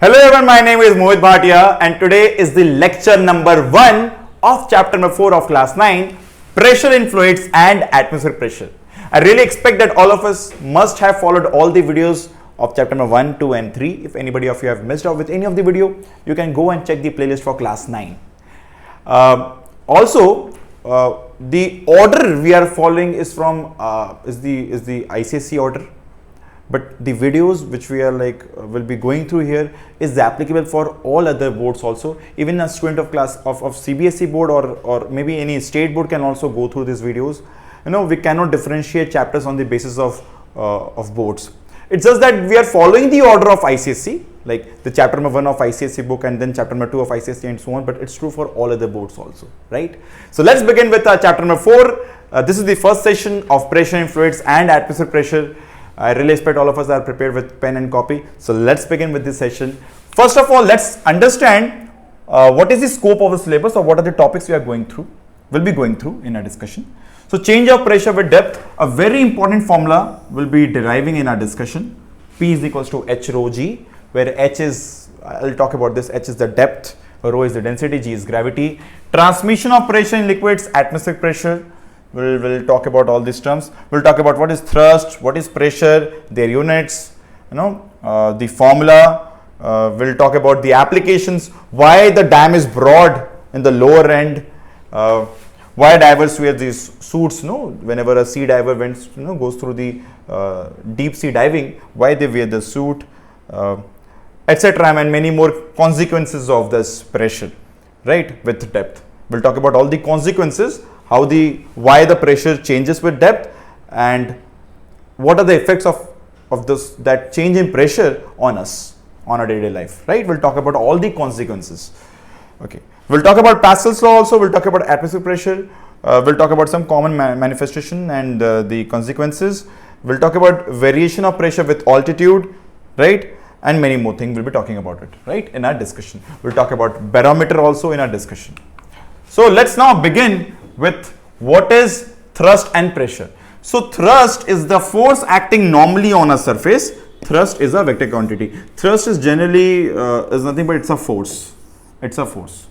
Hello everyone, my name is Mohit Bhatia and today is the lecture number 1 of chapter number 4 of class 9, Pressure in Fluids and Atmospheric Pressure. I really expect that all of us must have followed all the videos of chapter number 1, 2 and 3. If anybody of you have missed out with any of the video, you can go and check the playlist for class 9. The order we are following is from is the ICSE order. But the videos which we are will be going through here is applicable for all other boards also. Even a student of class of CBSE board or maybe any state board can also go through these videos. You know, we cannot differentiate chapters on the basis of boards. It's just that we are following the order of ICSE, like the chapter number 1 of ICSE book and then chapter number 2 of ICSE and so on. But it's true for all other boards also, right? So let's begin with chapter number 4. This is the first session of Pressure in Fluids and Atmospheric Pressure. I really expect all of us are prepared with pen and copy. So let's begin with this session. First of all, let's understand what is the scope of the syllabus or what are the topics we are going through, will be going through in our discussion. So change of pressure with depth, a very important formula will be deriving in our discussion. P is equals to H rho G, where H is, I'll talk about this, H is the depth, rho is the density, G is gravity. Transmission of pressure in liquids, atmospheric pressure. We'll talk about all these terms. We'll talk about what is thrust, what is pressure, their units, the formula. We'll talk about the applications, why the dam is broad in the lower end, why divers wear these suits, whenever a sea diver goes through the deep sea diving, why they wear the suit, etc. and many more consequences of this pressure, right, with depth. We'll talk about all the consequences, why the pressure changes with depth and what are the effects of that change in pressure on us, on our daily life, right? We'll talk about all the consequences. Okay. We'll talk about Pascal's law also, we'll talk about atmospheric pressure, we'll talk about some common manifestation and the consequences. We'll talk about variation of pressure with altitude, right? And many more things we'll be talking about it, right, in our discussion. We'll talk about barometer also in our discussion. So let's now begin with what is thrust and pressure. So thrust is the force acting normally on a surface. Thrust is a vector quantity. Thrust is generally is nothing but it's a force. It's a force.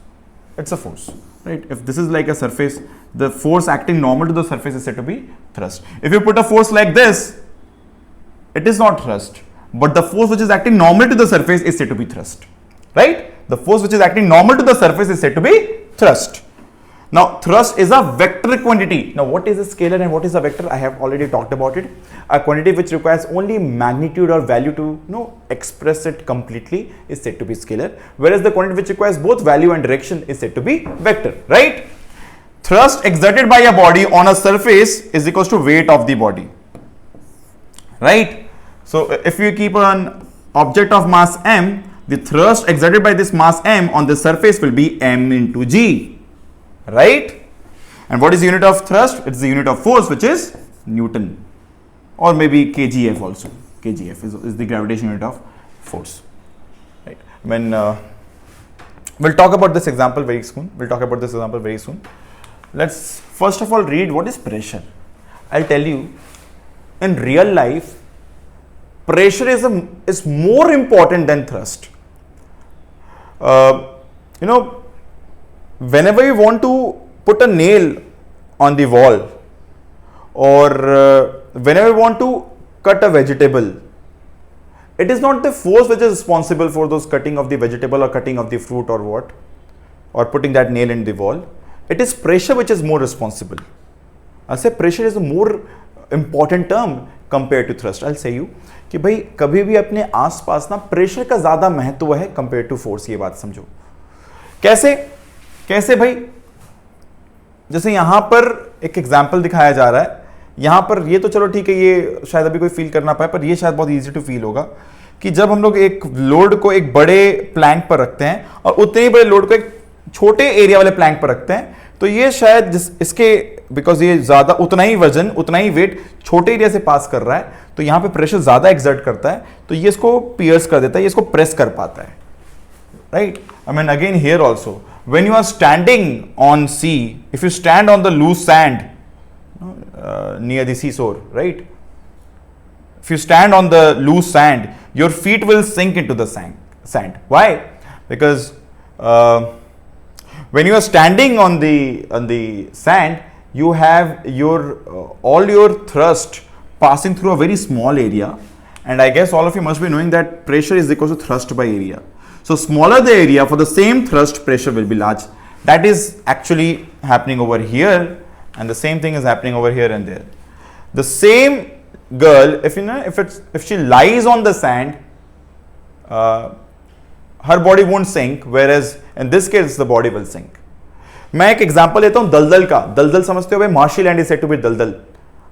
It's a force, right? If this is like a surface, the force acting normal to the surface is said to be thrust. If you put a force like this, it is not thrust, but the force which is acting normal to the surface is said to be thrust, right? The force which is acting normal to the surface is said to be thrust. Now, thrust is a vector quantity. Now, what is a scalar and what is a vector? I have already talked about it. A quantity which requires only magnitude or value to express it completely is said to be scalar, whereas the quantity which requires both value and direction is said to be vector, right? Thrust exerted by a body on a surface is equals to weight of the body, right? So, if you keep an object of mass m, the thrust exerted by this mass m on the surface will be m into g. Right? And what is the unit of thrust? It's the unit of force, which is Newton, or maybe kgf also. Kgf is the gravitational unit of force. Right? When we'll talk about this example very soon. Let's first of all read what is pressure. I'll tell you, in real life, pressure is more important than thrust. Whenever you want to put a nail on the wall or whenever you want to cut a vegetable, it is not the force which is responsible for those cutting of the vegetable or cutting of the fruit or what, or putting that nail in the wall. It is pressure which is more responsible. I'll say pressure is a more important term compared to thrust. I'll say you कि भाई कभी भी अपने आसपास ना pressure का ज़्यादा महत्व है compared to force. ये बात समझो. कैसे भाई? जैसे यहां पर एक एग्जाम्पल दिखाया जा रहा है. यहां पर ये तो चलो ठीक है, ये शायद अभी कोई फील करना पाए, पर ये शायद बहुत इजी टू फील होगा कि जब हम लोग एक लोड को एक बड़े प्लैंक पर रखते हैं और उतने ही बड़े लोड को एक छोटे एरिया वाले प्लैंक पर रखते हैं, तो ये शायद इसके बिकॉज ये ज्यादा उतना ही वजन उतना ही वेट छोटे एरिया से पास कर रहा है, तो यहां पे प्रेशर ज्यादा एक्सर्ट करता है, तो ये इसको पियर्स कर देता है, ये इसको प्रेस कर पाता है, right? I mean again here also when you are standing on sea, if you stand on the loose sand near the seashore, if you stand on the loose sand, your feet will sink into the sand. sand. Why? Because when you are standing on the sand, you have your all your thrust passing through a very small area, and I guess all of you must be knowing that pressure is equal to thrust by area. So smaller the area, for the same thrust, pressure will be large. That is actually happening over here, and the same thing is happening over here and there. The same girl, if she lies on the sand, her body won't sink, whereas in this case the body will sink. मैं एक example लेता हूँ दलदल का. दलदल समझते हो भाई, marshy land is said to be दलदल.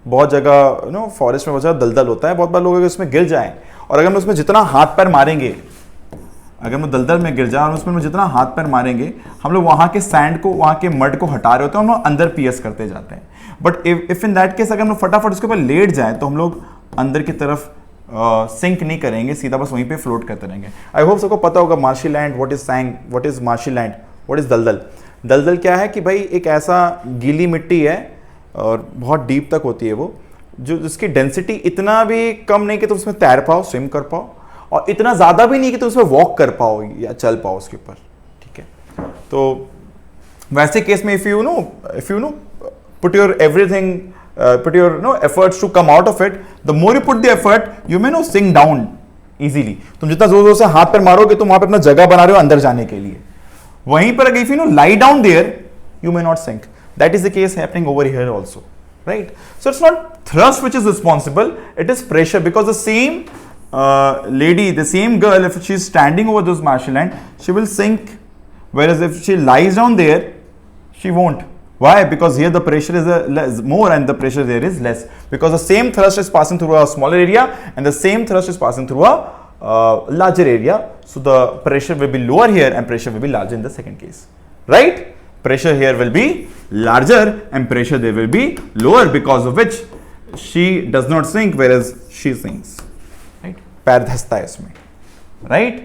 बहुत जगह फॉरेस्ट में बहुत ज्यादा दलदल होता है. बहुत बार लोग अगर उसमें गिर जाएं, और अगर हम उसमें जितना हाथ पैर मारेंगे, अगर हम दलदल में गिर जाए और उसमें जितना हाथ पैर मारेंगे, हम लोग वहां के सैंड को, वहां के मड को हटा रहे होते हैं, हम लोग अंदर पियर्स करते जाते हैं. But if in that case अगर हम लोग फटाफट उसके ऊपर लेट जाए तो हम लोग अंदर की तरफ सिंक नहीं करेंगे, सीधा बस वहीं पे फ्लोट करते रहेंगे. आई होप सबको पता होगा marshy land, what is sand, what is marshy land, what is दलदल. दलदल क्या है कि भाई एक ऐसा गीली मिट्टी है और बहुत डीप तक होती है वो, जो जिसकी डेंसिटी इतना भी कम नहीं कि तुम उसमें तैर पाओ, स्विम कर पाओ, और इतना ज़्यादा भी नहीं कि तुम उसमें वॉक कर पाओ या चल पाओ उसके ऊपर. ठीक है, तो वैसे केस में if you know put your everything, put your efforts to come out of it, the more you put the effort, you may sink down easily. तुम जितना जोर जोर से हाथ पर मारोगे, तुम वहां पे अपना जगह बना रहे हो अंदर जाने के लिए. वहीं पर अगर if you lie down there, you may not sink. That is the case happening over here also, right? So it's not thrust which is responsible, it is pressure, because the same lady, the same girl, if she is standing over those marshy land, she will sink, whereas if she lies down there, she won't. Why? Because here the pressure is more and the pressure there is less, because the same thrust is passing through a smaller area and the same thrust is passing through a larger area. So the pressure will be lower here and pressure will be larger in the second case, right? Pressure here will be larger and pressure there will be lower, because of which she does not sink whereas she sinks, right? पैर धंसता है इसमें, right?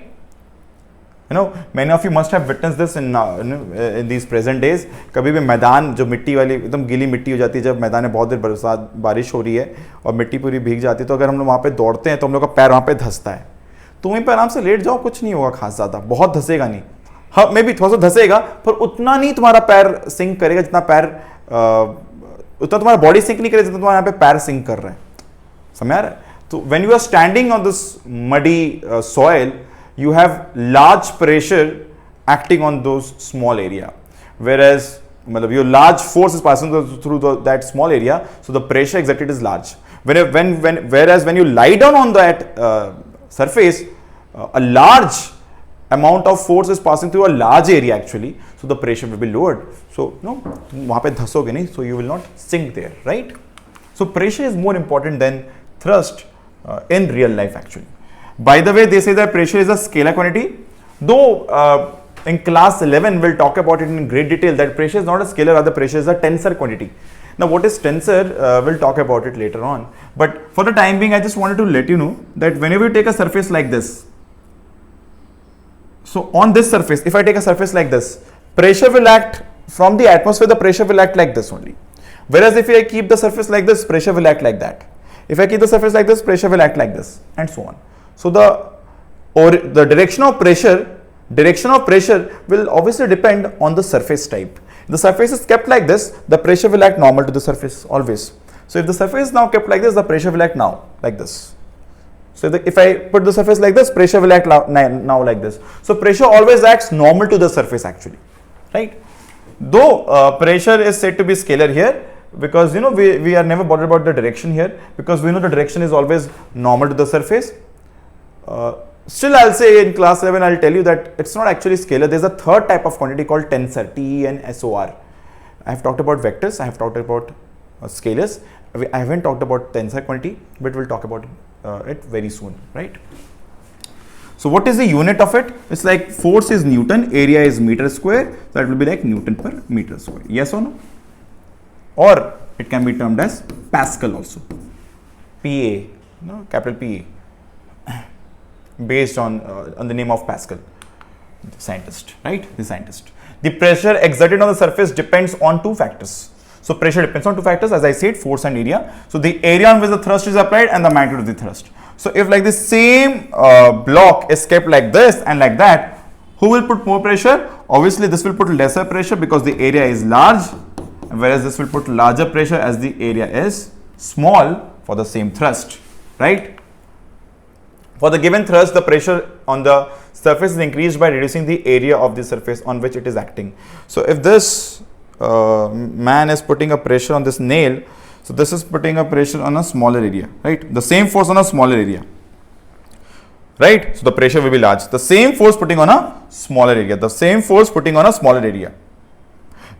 Many of you must have witnessed this in these present days. कभी भी मैदान जो मिट्टी वाली एकदम गीली मिट्टी हो जाती है, जब मैदान में बहुत देर बरसात बारिश हो रही है और मिट्टी पूरी भीग जाती है, तो अगर हम लोग वहाँ पे दौड़ते हैं तो हम लोग का पैर वहाँ पे धंसता है. तो वहीं पर आराम से लेट जाओ, कुछ नहीं होगा खास ज़्यादा, बहुत धंसेगा नहीं. हाँ, मे बी थोड़ा सा धंसेगा, पर उतना नहीं तुम्हारा पैर सिंक करेगा जितना उतना तुम्हारा बॉडी सिंक नहीं करेगा जितना तुम्हारा यहाँ पे पैर सिंक कर रहा है. समझ आ रहा है? तो when you are standing on this muddy soil, you have large pressure acting on those small area, whereas your large force is passing through that small area, so the pressure exerted is large. Whereas when you lie down on that surface, a large amount of force is passing through a large area actually, so the pressure will be lowered. So वहाँ पे धंसोगे नहीं, so you will not sink there, right? So pressure is more important than thrust in real life actually. By the way, they say that pressure is a scalar quantity, though in class 11 we'll talk about it in great detail that pressure is not a scalar, rather pressure is a tensor quantity. Now what is tensor, we'll talk about it later on, but for the time being I just wanted to let you know that whenever you take a surface like this, so on this surface, if I take a surface like this, pressure will act from the atmosphere, the pressure will act like this only, whereas if I keep the surface like this, pressure will act like that. If I keep the surface like this, pressure will act like this, and so on. So the direction of pressure will obviously depend on the surface type. If the surface is kept like this, the pressure will act normal to the surface always. So if the surface is now kept like this, the pressure will act now like this. So if I put the surface like this, pressure will act now like this. So pressure always acts normal to the surface actually, right? Though pressure is said to be scalar here, because we are never bothered about the direction here, because we know the direction is always normal to the surface. Still I'll say in class 11 I'll tell you that it's not actually scalar. There's a third type of quantity called tensor, T-E-N-S-O-R. I have talked about vectors, I have talked about scalars. I haven't talked about tensor quantity, but we'll talk about it very soon, right? So what is the unit of it? It's like force is Newton, area is meter square, so that will be like Newton per meter square. Yes or no? Or it can be termed as Pascal also. PA, capital PA. Based on the name of Pascal, the scientist, right? The scientist. The pressure exerted on the surface depends on two factors. So pressure depends on two factors, as I said, force and area. So the area on which the thrust is applied and the magnitude of the thrust. So if like the same block is kept like this and like that, who will put more pressure? Obviously this will put lesser pressure because the area is large, whereas this will put larger pressure as the area is small for the same thrust, right? For the given thrust, the pressure on the surface is increased by reducing the area of the surface on which it is acting. So if this man is putting a pressure on this nail, so this is putting a pressure on a smaller area, right? The same force on a smaller area, right? So the pressure will be large. The same force putting on a smaller area, the same force putting on a smaller area.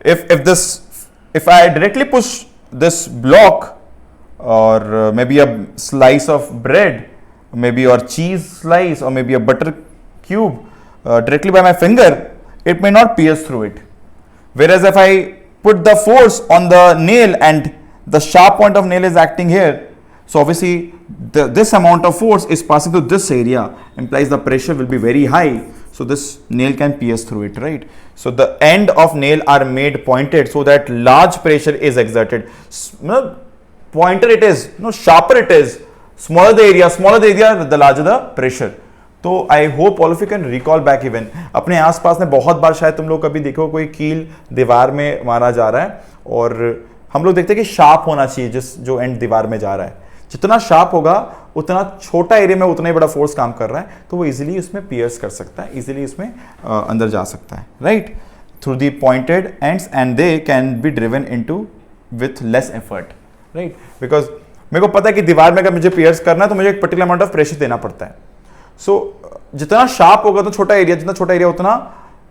If I directly push this block or maybe a slice of bread, maybe or cheese slice or maybe a butter cube directly by my finger, it may not pierce through it. Whereas if I put the force on the nail and the sharp point of nail is acting here, so obviously this amount of force is passing through this area, implies the pressure will be very high, so this nail can pierce through it, right? So the end of nail are made pointed so that large pressure is exerted. Pointer it is, sharper it is, smaller the area, the larger the pressure. तो I hope all of you can recall back even अपने आसपास में बहुत बार शायद तुम लोग कभी देखो कोई कील दीवार में मारा जा रहा है और हम लोग देखते हैं कि शार्प होना चाहिए जो एंड दीवार में जा रहा है, जितना शार्प होगा उतना छोटा एरिया में उतना ही बड़ा फोर्स काम कर रहा है, तो वो इजीली उसमें पियर्स कर सकता है, इजीली उसमें अंदर जा सकता है, right, through the pointed ends and they can be driven into with less effort, right, because मेरे को पता है कि दीवार में अगर मुझे पियर्स करना है तो मुझे एक पर्टिकुलर अमाउंट ऑफ प्रेशर देना पड़ता है. सो जितना शार्प होगा तो छोटा एरिया, जितना छोटा एरिया उतना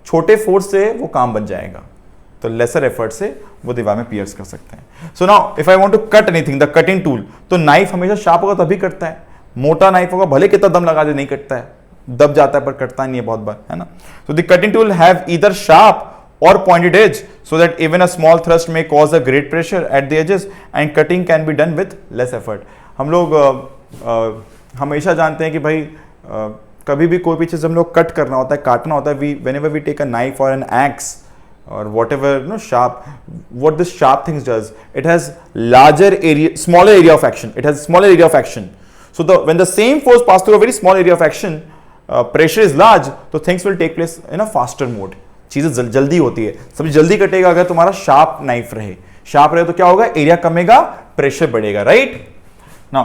छोटे फोर्स से वो काम बन जाएगा, तो लेसर एफर्ट से वो दीवार में पियर्स कर सकते हैं. So now if I want to cut anything, the cutting tool, तो नाइफ हमेशा शार्प होगा तभी कटता है, मोटा नाइफ होगा भले कितना दम लगा दे नहीं कटता है, दब जाता है पर कटता नहीं है बहुत बार, है ना. So the cutting tool have either sharp or pointed edge so that even a small thrust may cause a great pressure at the edges and cutting can be done with less effort. हम लोग हमेशा जानते हैं कि भाई कभी भी कोई भी चीज़ हम लोग कट करना होता है, काटना होता है, whenever we take a knife or an axe or whatever sharp, what this sharp things does, it has larger area, smaller area of action, it has smaller area of action. So when the same force pass through a very small area of action, pressure is large, so things will take place in a faster mode. चीजें जल्दी होती है, सब जल्दी कटेगा अगर तुम्हारा sharp knife रहे, शार्प रहे तो क्या होगा, एरिया कमेगा, प्रेशर बढ़ेगा, right. Now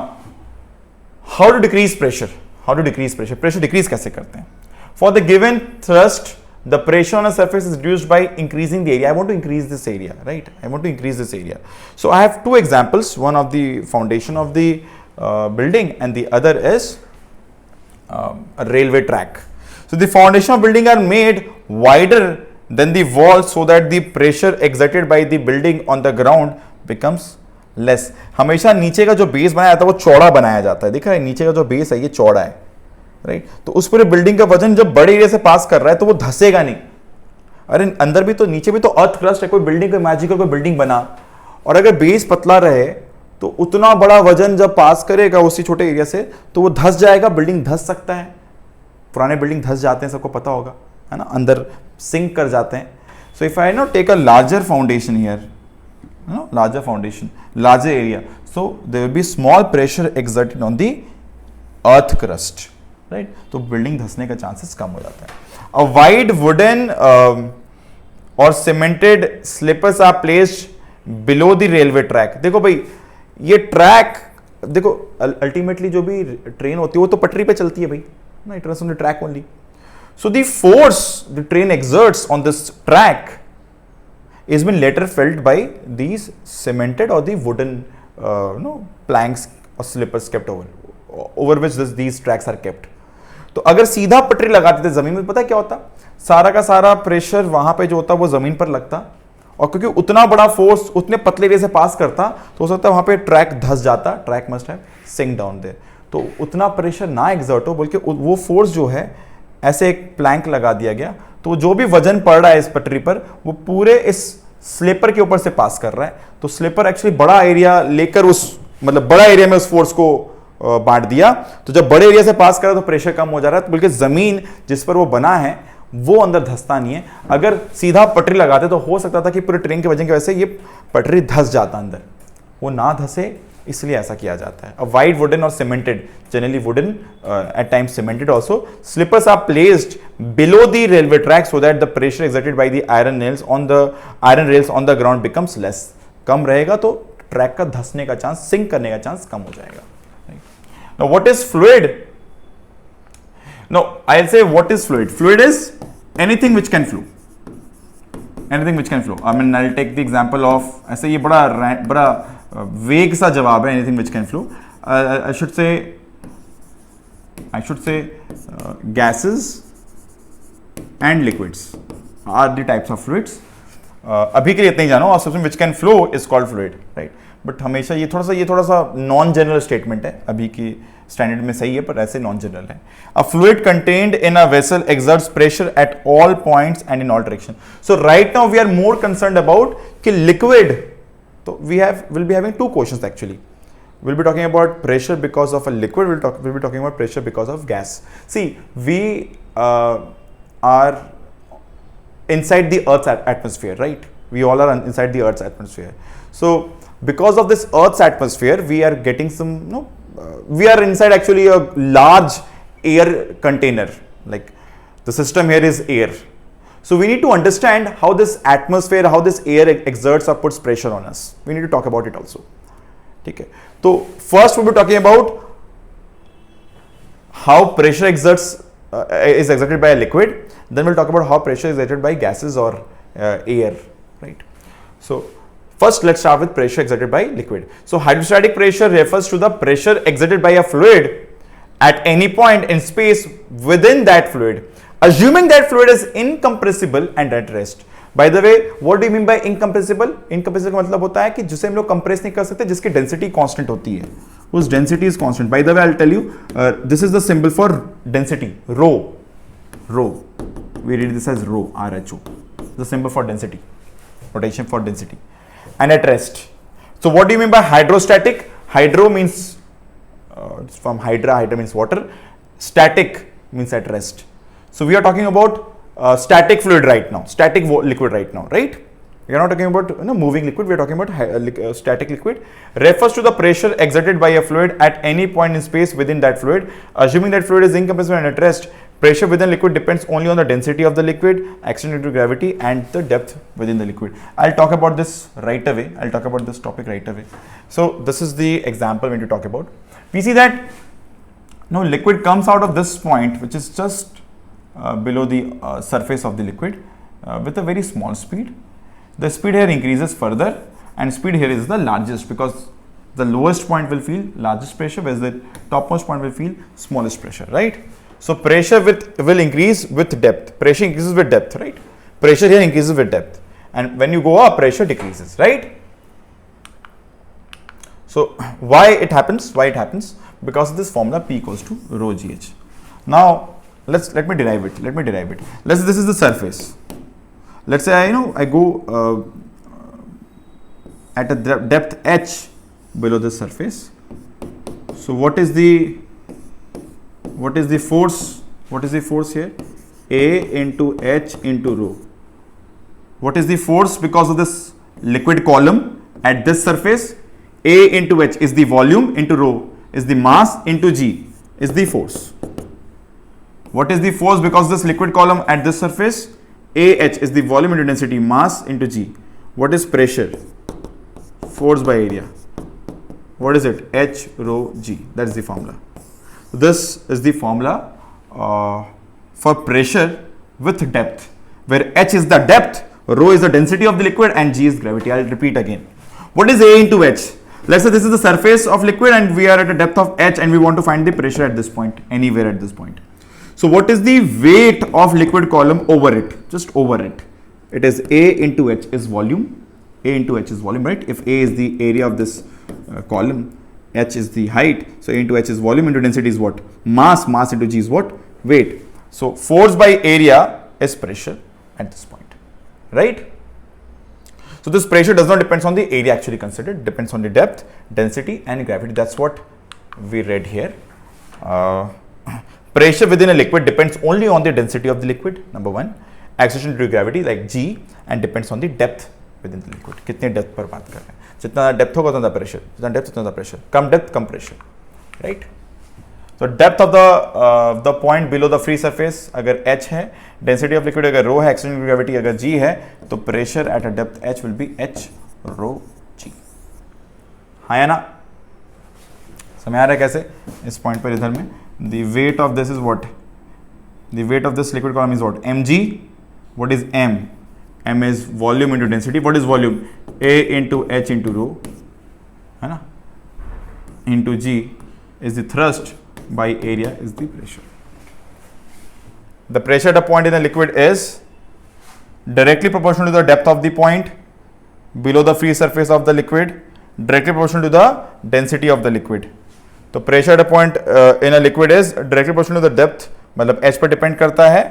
how to decrease pressure, pressure decrease कैसे करते हैं. For the given thrust the pressure on a surface is reduced by increasing the area. I want to increase this area, right, I want to increase this area. So I have two examples, one of the foundation of the building and the other is a railway track. So the foundation of building are made wider than the wall so that the pressure exerted by the building on the ground becomes less. हमेशा नीचे का जो base बनाया जाता है वो चौड़ा बनाया जाता है, दिख रहा है नीचे का जो बेस है ये चौड़ा है, राइट. तो उस पूरे बिल्डिंग का वजन जब बड़े एरिया से पास कर रहा है तो वो धसेगा नहीं. अरे अंदर भी तो, नीचे भी तो अर्थ क्रस्ट है, कोई बिल्डिंग कोई मैजिकल कोई बिल्डिंग बना और अगर बेस पतला रहे तो उतना बड़ा वजन जब पास करेगा उसी छोटे एरिया से तो वो धस जाएगा, बिल्डिंग धस सकता है. पुराने बिल्डिंग धस जाते हैं, सबको पता होगा, है ना, अंदर सिंक कर जाते हैं. So if I take a larger foundation here, larger foundation, larger area, so there will be small pressure exerted on the earth crust, right. तो बिल्डिंग धसने का चांसेस कम हो जाता है. अ वाइड वुडन और cemented sleepers are placed below the railway track. देखो भाई ये ट्रैक, देखो अल्टीमेटली जो भी ट्रेन होती है वो तो पटरी पे चलती है भाई, no, it runs on the track only. So the force the train exerts on this track is been later felt by these cemented or the wooden planks or slippers kept over which these tracks are kept. तो अगर सीधा पटरी लगाते थे जमीन में, पता है क्या होता, सारा का सारा प्रेशर वहां पे जो होता वो जमीन पर लगता और क्योंकि उतना बड़ा फोर्स उतने पतले एरिया से पास करता तो हो सकता है वहां पे ट्रैक धस जाता, track must have sink down there. तो उतना प्रेशर ना एग्जर्ट हो, बल्कि वो फोर्स जो है ऐसे एक प्लैंक लगा दिया गया तो जो भी वजन पड़ रहा है इस पटरी पर वो पूरे इस स्लीपर के ऊपर से पास कर रहा है. तो स्लीपर एक्चुअली बड़ा एरिया लेकर उस मतलब बड़ा एरिया में उस फोर्स को बांट दिया, तो जब बड़े एरिया से पास कर रहा है तो प्रेशर कम हो जा रहा है, तो बल्कि जमीन जिस पर वो बना है वो अंदर धसता नहीं है. अगर सीधा पटरी लगाते तो हो सकता था कि पूरे ट्रेन के वजन की वजह से ये पटरी धस जाता अंदर, वो ना धसे इसलिए ऐसा किया जाता है. A wide wooden or cemented, generally wooden, at times cemented also, slippers are placed below the railway track so that the pressure exerted by the iron rails on the ground becomes less. कम रहेगा तो track का धंसने का chance, sink करने का chance कम हो जाएगा. Now what is fluid? Now I'll say what is fluid. Fluid is anything which can flow. Anything which can flow. I mean, I'll take the example of, ऐसे ये बड़ा वेग सा जवाब है, anything which can flow. I should say gases and liquids are the types of fluids. अभी के लिए इतना ही जानो. और substance which can flow is called fluid, right? But हमेशा ये थोड़ा सा नॉन जनरल स्टेटमेंट है, अभी की स्टैंडर्ड में सही है पर ऐसे नॉन जनरल है. A fluid contained in a vessel exerts pressure at all points and in all direction. So right now we are more concerned about कि liquid. So we'll be having two questions actually. We'll be talking about pressure because of a liquid. We'll be talking about pressure because of gas. See, we are inside the Earth's atmosphere, right? We all are inside the Earth's atmosphere. So because of this Earth's atmosphere, we are getting some, we are inside actually a large air container. Like the system here is air. So we need to understand how this atmosphere, how this air exerts or puts pressure on us. We need to talk about it also. Okay. So first we'll be talking about how pressure is exerted by a liquid. Then we'll talk about how pressure is exerted by gases or air, right? So first, let's start with pressure exerted by liquid. So hydrostatic pressure refers to the pressure exerted by a fluid at any point in space within that fluid, assuming that fluid is incompressible and at rest. By the way, what do you mean by incompressible? Incompressible का मतलब होता है कि जिसे हम लोग compress नहीं कर सकते, जिसकी डेंसिटी कांस्टेंट होती है. उस density is constant. By the way, I'll tell you, this is the symbol for density, rho. We read this as rho, RHO. The symbol for density, notation for density. And at rest. So what do you mean by hydrostatic? Hydro means it's from hydra means water. Static means at rest. So we are talking about static fluid right now, static liquid right now, right? We are not talking about moving liquid. We are talking about static liquid. Refers to the pressure exerted by a fluid at any point in space within that fluid, assuming that fluid is incompressible and at rest. Pressure within liquid depends only on the density of the liquid, action due to gravity, and the depth within the liquid. I'll talk about this right away. I'll talk about this topic right away. So this is the example when to talk about. We see that now liquid comes out of this point, which is just below the surface of the liquid with a very small speed. The speed here increases further, and speed here is the largest because the lowest point will feel largest pressure, whereas the topmost point will feel smallest pressure, right? So pressure will increase with depth. Pressure increases with depth, right? Pressure here increases with depth, and when you go up, pressure decreases, right? So why it happens? Because of this formula, P equals to rho GH. Now let me derive it. This is the surface. Let's say I go at a depth h below the surface. So what is the force? What is the force here? A into h into rho. What is the force because of this liquid column at this surface? A into h is the volume into rho is the mass into g is the force. What is the force because of this liquid column at this surface? AH is the volume into density, mass into g. What is pressure? Force by area. What is it? H rho g. That is the formula. This is the formula for pressure with depth, where h is the depth, rho is the density of the liquid, and g is gravity. I'll repeat again. What is A into h? Let's say this is the surface of liquid and we are at a depth of h and we want to find the pressure at this point, anywhere at this point. So what is the weight of liquid column over it? Just over it. It is A into h is volume. A into h is volume, right? If A is the area of this column, h is the height. So A into h is volume, into density is what? Mass. Mass into g is what? Weight. So force by area is pressure at this point, right? So this pressure does not depend on the area actually considered, depends on the depth, density and gravity. That's what we read here. Pressure within a liquid depends only on the density of the liquid, number one. Acceleration due to gravity like g, and depends on the depth with in the liquid, कितने depth पर बात कर रहे हैं, जितना depth होगा उतना pressure, जितना डेप्थ उतना प्रेशर, कम डेप्थ कम प्रेशर, राइट। तो depth of the point below the free surface अगर h है, डेंसिटी ऑफ लिक्विड अगर रो है, एक्सटर्नल ग्रेविटी अगर g है, तो pressure at a depth h will be h rho g। हाँ या ना, समझ आ रहा है कैसे इस पॉइंट पर इधर में the weight of this is what, the weight of this liquid column is what mg, what is m is volume into density, what is volume a into h into रो, है ना, into g is the thrust by area is the pressure. The pressure at a point in a liquid is directly proportional to the depth of the point below the free surface of the liquid, directly proportional to the density of the liquid. तो pressure at a point in a liquid is directly proportional to the depth, मतलब h पर depend करता है,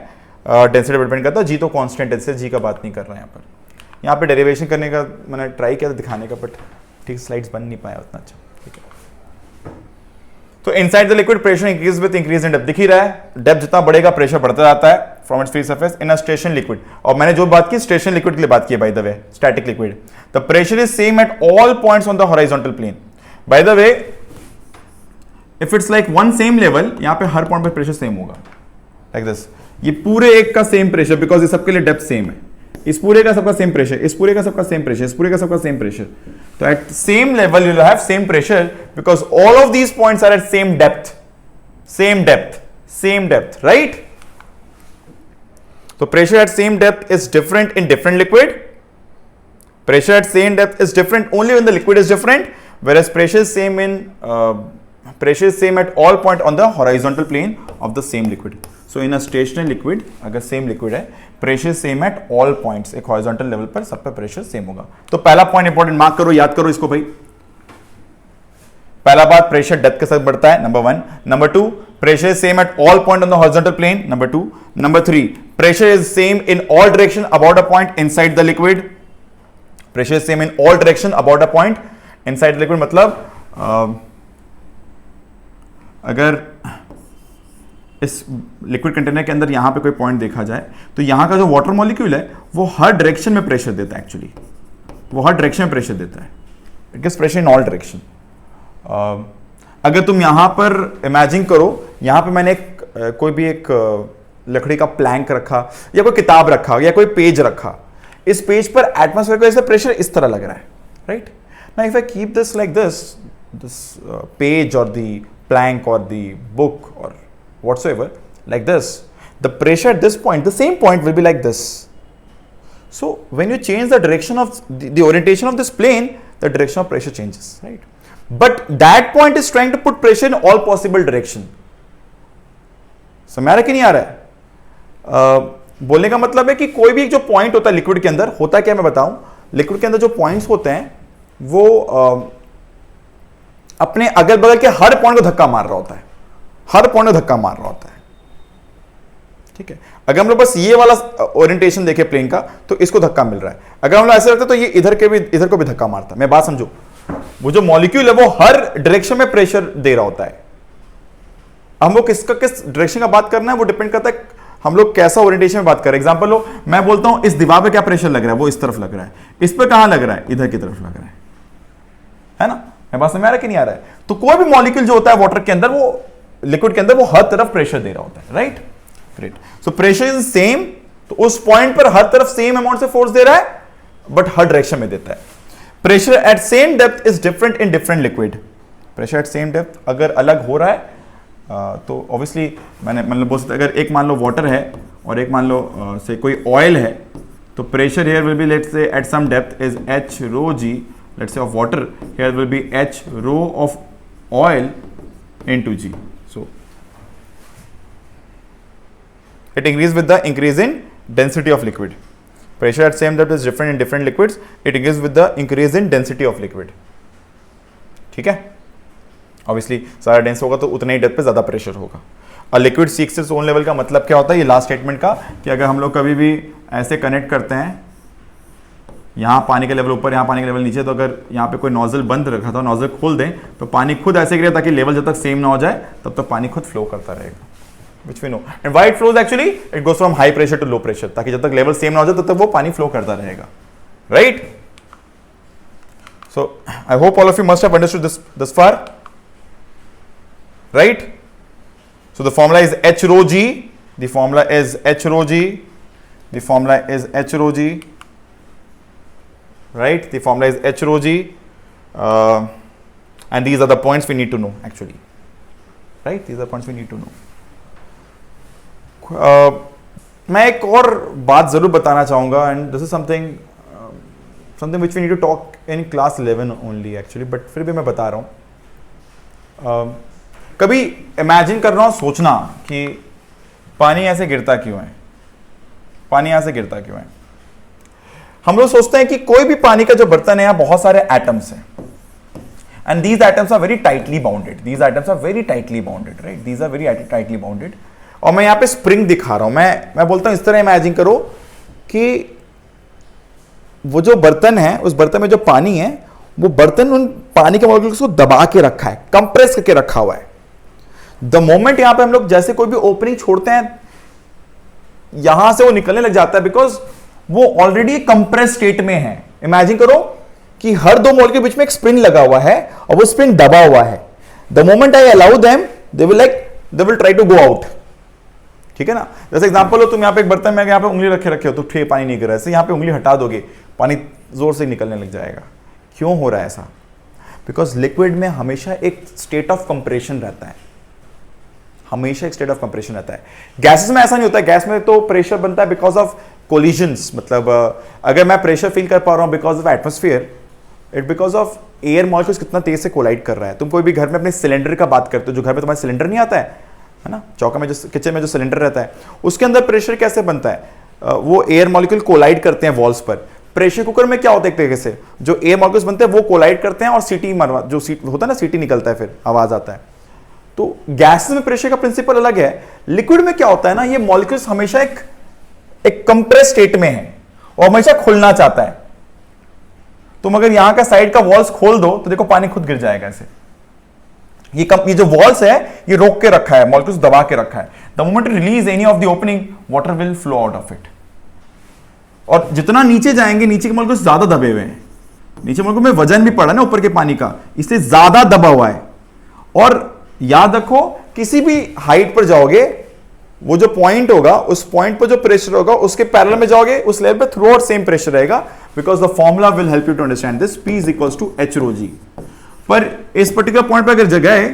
density पर depend करता है, g तो constant है, इससे g का बात नहीं कर रहे हैं यहाँ पे डेरिवेशन करने का मैंने ट्राई किया था दिखाने का, बट ठीक स्लाइड्स बन नहीं पाया उतना अच्छा, ठीक है। तो inside the liquid pressure increase with increase in depth, दिख ही रहा है, डेप्थ जितना बढ़ेगा प्रेशर बढ़ता जाता है from its free surface in a stationary liquid. और मैंने जो बात की स्टेशनरी लिक्विड के लिए बात की है, by the way static liquid, the pressure is same at all points on the horizontal plane. By the way if it's like one same level, यहां पे हर पॉइंट पे प्रेशर सेम होगा लाइक दिस, ये पूरे एक का सेम प्रेशर, बिकॉज ये सबके लिए डेप्थ सेम है, इस पूरे का सबका सेम प्रेशर, इस पूरे का सबका सेम प्रेशर, इस पूरे का सबका सेम प्रेशर। तो at same level you will have same pressure because all of these points are at same depth, same depth, right? So pressure at same depth is different in different liquid. Pressure at same depth is different only when the liquid is different, whereas pressure is same at all point on the horizontal plane of the same liquid. So in a stationary liquid, अगर same liquid है, pressure same at all points, एक horizontal level पर सब पे pressure same होगा। तो पहला point important mark करो, याद करो इसको भाई। पहला बात प्रेशर डेप्थ के साथ बढ़ता है, number 1। Number 2 pressure is same at all point on the horizontal plane, number 2। Number 3 pressure is same in all direction about a point inside the liquid, pressure is same in all direction about a point inside the liquid, मतलब अगर इस liquid container के अंदर यहां पे कोई point देखा जाए तो यहां का जो वाटर मॉलिक्यूल है वो हर डायरेक्शन में प्रेशर देता है, एक्चुअली वो हर डायरेक्शन में प्रेशर देता है, it gives pressure in all direction. अगर तुम यहां पर इमेजिन करो, यहां पे मैंने कोई भी एक लकड़ी का प्लैंक रखा या कोई किताब रखा या कोई पेज रखा, इस पेज पर एटमॉस्फेयर को ऐसे प्रेशर इस तरह लग रहा है, right. Now if I keep this like this page और द प्लैंक और द बुक और whatsoever like this, the pressure at this point, the same point will be like this. So when you change the direction of the orientation of this plane, the direction of pressure changes, right? But that point is trying to put pressure in all possible direction. समझ आ रहा है कि नहीं आ रहा है? बोलने का मतलब है कि कोई भी जो पॉइंट होता है लिक्विड के अंदर, होता क्या मैं बताऊं, लिक्विड के अंदर जो पॉइंट्स होते हैं वो अपने अगल बगल के हर पॉइंट को धक्का मार रहा होता है, हर पॉइंट को धक्का मार रहा होता है, ठीक है। अगर हम लोग बस ये वाला ओरिएंटेशन देखें प्लेन का तो इसको धक्का मिल रहा है, अगर हम लोग ऐसे रखते तो ये इधर को भी धक्का मारता है। मैं बात समझो, वो जो मॉलिक्यूल है वो हर डायरेक्शन में प्रेशर दे रहा होता है। हम लोग किस डायरेक्शन का बात करना है वो डिपेंड करता है हम लोग कैसा ओरिएंटेशन में बात कर रहे हैं। एग्जांपल लो, मैं बोलता हूं इस दीवार पे क्या प्रेशर लग रहा है, वो इस तरफ लग रहा है, इस पे कहां लग रहा है, इधर की तरफ लग रहा है ना। मैं बात समझ आ रहा है कि नहीं आ रहा है? तो कोई भी मॉलिक्यूल जो होता है वाटर के अंदर, वो लिक्विड के अंदर, वो हर तरफ प्रेशर दे रहा होता है, right. Great. So pressure is same, तो उस पॉइंट पर हर तरफ सेम अमाउंट से फोर्स दे रहा है, बट हर डायरेक्शन में देता है। Pressure at same depth is different in different liquid. Pressure at same depth अगर अलग हो रहा है तो ऑब्वियसली मैंने मतलब बोल सकता, अगर एक मान लो वाटर है और एक मान लो से कोई ऑयल है, तो pressure here will be let's say at some depth is h rho g, let's say of water, here will be h rho of oil into g. So it increases with the increase in density of liquid. Pressure at same depth is different in different liquids. It increases with the increase in density of liquid. ठीक है, obviously सारा dense होगा तो उतने ही depth पे ज्यादा pressure होगा। और liquid seeks its own level का मतलब क्या होता है, ये लास्ट स्टेटमेंट का, कि अगर हम लोग कभी भी ऐसे कनेक्ट करते हैं, यहाँ पानी का लेवल ऊपर, यहाँ पानी का लेवल नीचे, तो अगर यहाँ पे कोई नोजल बंद रखा था, नोजल खोल दें तो पानी खुद ऐसे गिरे ताकि लेवल जब तक सेम ना हो जाए तब तक पानी खुद फ्लो करता रहेगा, which we know. And why it flows actually? It goes from high pressure to low pressure, ताकि जब तक लेवल सेम ना हो जाए तब तक वो पानी फ्लो करता रहेगा, right? So I hope all of you must have understood this far, right? So the formula is H rho g. The formula is H rho g. The formula is H rho g. Right? The formula is H rho g. And these are the points we need to know actually. Right? These are points we need to know. मैं एक और बात जरूर बताना चाहूँगा, and this is something which we need to talk in class 11 only actually, but फिर भी मैं बता रहा हूँ. कभी imagine कर रहा हूँ, सोचना कि पानी ऐसे गिरता क्यों है, पानी यहाँ से गिरता क्यों है. हम लोग सोचते हैं कि कोई भी पानी का जो बर्तन है यहाँ बहुत सारे एटम्स हैं, and these atoms are very tightly bounded. These atoms are very tightly bounded, right? These are very tightly bounded. और मैं यहाँ पे स्प्रिंग दिखा रहा हूं. मैं बोलता हूं इस तरह इमेजिन करो कि वो जो बर्तन है, उस बर्तन में जो पानी है, वो बर्तन उन पानी के मॉलिक्यूल्स को दबा के रखा है, कंप्रेस करके रखा हुआ है. द मोमेंट यहां पे हम लोग जैसे कोई भी ओपनिंग छोड़ते हैं, यहां से वो निकलने लग जाता है, बिकॉज वो ऑलरेडी कंप्रेस स्टेट में है. इमेजिन करो कि हर दो मॉलिक्यूल के बीच में एक स्प्रिंग लगा हुआ है और वो स्प्रिंग दबा हुआ है. The moment I allow them, they will try to go out. ठीक है ना. जैसे एग्जांपल हो, तुम यहाँ पे एक बर्तन में यहाँ पे उंगली रखे हो तो ठे पानी नहीं गिर रहा है, यहाँ पे उंगली हटा दोगे, पानी जोर से निकलने लग जाएगा. क्यों हो रहा है ऐसा? बिकॉज लिक्विड में हमेशा एक स्टेट ऑफ कंप्रेशन रहता है, हमेशा एक स्टेट ऑफ कंप्रेशन रहता है. गैसेस में ऐसा नहीं होता है. गैस में तो प्रेशर बनता है बिकॉज ऑफ कोलिजन्स. मतलब अगर मैं प्रेशर फील कर पा रहा हूं because of atmosphere, it because of air molecules कितना तेज से कोलाइड कर रहा है. तुम कोई भी घर में अपने सिलेंडर का बात करते हो, जो घर में तुम्हारे सिलेंडर नहीं आता है ना, चौका में जो किचन में जो सिलेंडर रहता है, उसके अंदर प्रेशर कैसे बनता है? वो एयर मॉलिक्यूल कोलाइड करते हैं वॉल्स पर. प्रेशर कुकर में क्या होता है, एक तरीके से जो एयर मॉलिक्यूल्स बनते हैं वो कोलाइड करते हैं और सीटी मरवा, जो सीट होता है ना, सीटी निकलता है, फिर आवाज आता है. तो गैस में प्रेशर का प्रिंसिपल अलग है. लिक्विड में क्या होता है ना, ये मॉलिक्यूल्स हमेशा एक कंप्रेस स्टेट में है और हमेशा खुलना चाहता है. तुम अगर यहां का साइड का वॉल्स खोल दो तो देखो पानी खुद गिर जाएगा ऐसे. ये जो वॉल्स है ये रोक के रखा है, मॉलिक्यूल्स दबा के रखा है. The moment release any of the opening, water will flow out of it. और जितना नीचे जाएंगे, नीचे के मॉलिक्यूल्स ज्यादा दबे हुए हैं. नीचे मॉलिक्यूल में वजन भी पड़ा ना ऊपर के पानी का, इससे ज्यादा दबा हुआ है. और याद रखो, किसी भी हाइट पर जाओगे, वो जो पॉइंट होगा, उस पॉइंट पर जो प्रेशर होगा उसके पैरेलल में जाओगे, उस लेवल पे थ्रू आउट सेम प्रेशर रहेगा. Because the formula will help you to understand this. P is equals to H rho g. पर इस पर्टिकुलर पॉइंट पर अगर जगह है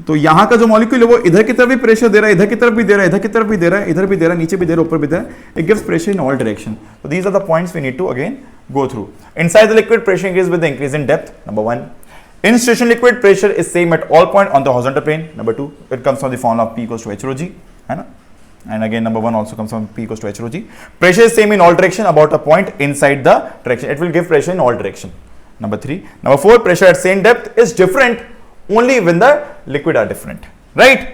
तो यहां का जो मॉलिक्यूल है वो इधर की तरफ भी प्रेशर दे रहा है, इधर की तरफ भी दे रहा है, इधर की तरफ भी दे रहा है, इधर भी दे रहा है, नीचे भी दे रहा है, ऊपर भी दे रहा है. It gives pressure in all direction. So these are the points we need to again go through. Inside the liquid, pressure increases with the increase in depth. Number 1. In station liquid, pressure is same at all points on the horizontal plane. Number 2. It comes from the formula P equals to H rho g. And again, number 1 also comes from P equals to H rho g. Pressure is same in all direction about a point inside the direction. It will give pressure in all direction. Number 3. Number 4. Pressure at same depth is different only when the liquid are different. Right?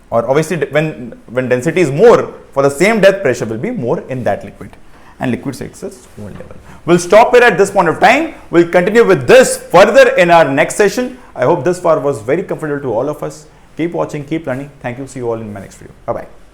Or obviously when density is more, for the same depth, pressure will be more in that liquid. And liquid takes its own level. We'll stop here at this point of time. We'll continue with this further in our next session. I hope this far was very comfortable to all of us. Keep watching, keep learning. Thank you. See you all in my next video. Bye bye.